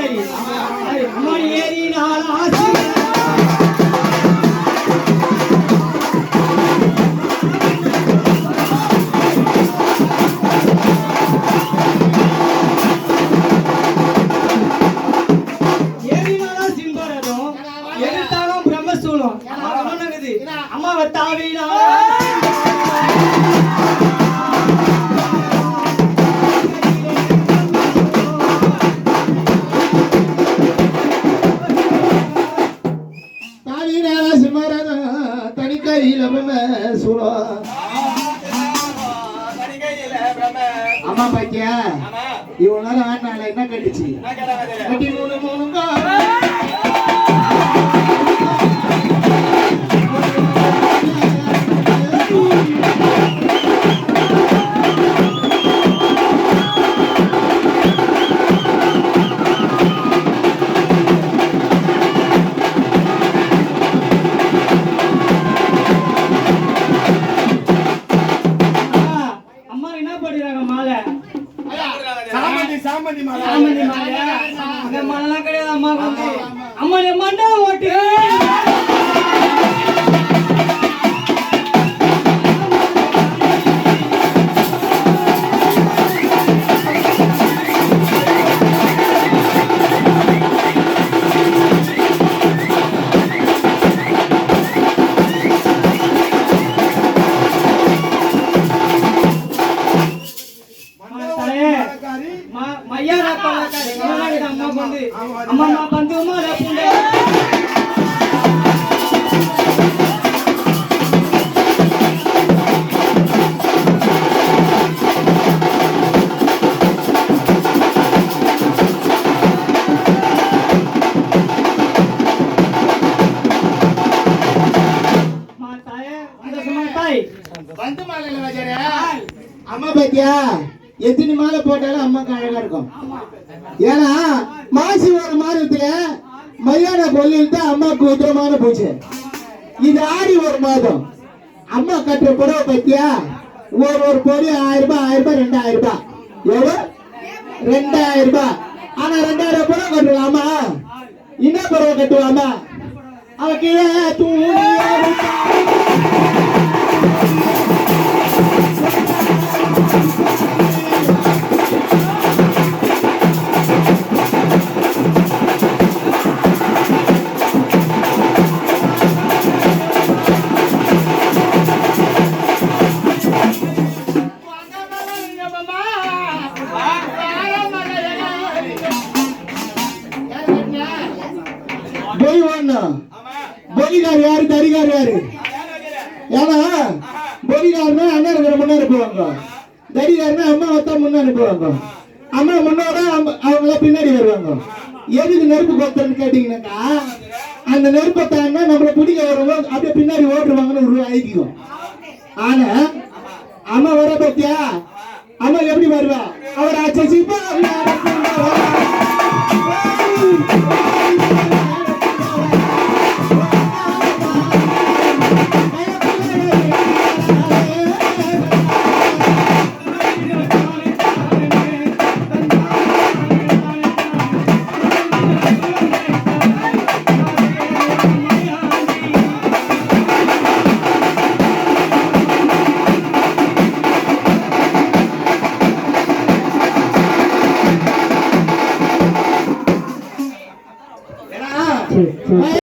அம்மா ஏறி நாள் ஆசி அம்மாவை தாவினா அம்மா பாத்தியா இவ்வளவு நேரம் ஆடினால என்ன கட்டுச்சு கட்டி மூணு மூணுங்க சாமந்தி மாலை அந்த மாலைலாம் கிடையாது அம்மா வந்து அம்மா என் மண்டை ஓட்டு அம்மா வந்து அம்மா பாத்தியா எத்தனை மாலை போட்டாலும் அம்மாக்கு அழகா இருக்கும். ஏன்னா மாசி ஒரு மாதத்துல மையான கொல்லிட்டு அம்மாவுக்கு உத்தரமான போச்சு. இது ஆடி ஒரு மாதம் அம்மா கட்டுற புடவை பத்தியா ஒரு பொடி 1000 ரூபாய் 2000 ரூபாய் எவ்வளவு 2000 ரூபாய். ஆனா 2000 புடவை கட்டுவாமா என்ன புடவை கட்டுவாமா அவ கீழே பொலிகார் யாரு தரிகார் யாரு? ஏன்னா பொலிகார்னா அண்ணன் இருக்கிற முன்னாடி போவாங்க, தரிகார்னா அம்மா வத்தா முன்னாடி போவாங்க, அம்மா முன்னோட அவங்கள பின்னாடி வருவாங்க. எதுக்கு நெருப்பு கொத்தன்னு கேட்டீங்கன்னாக்கா அந்த நெருப்பை தாங்க நம்மளை பிடிக்க வருவோம் அப்படியே பின்னாடி ஓட்டுருவாங்கன்னு ஒரு ஐதீகம். ஆனா அம்மா வர பத்தியா அம்மா எப்படி வருவா அவர்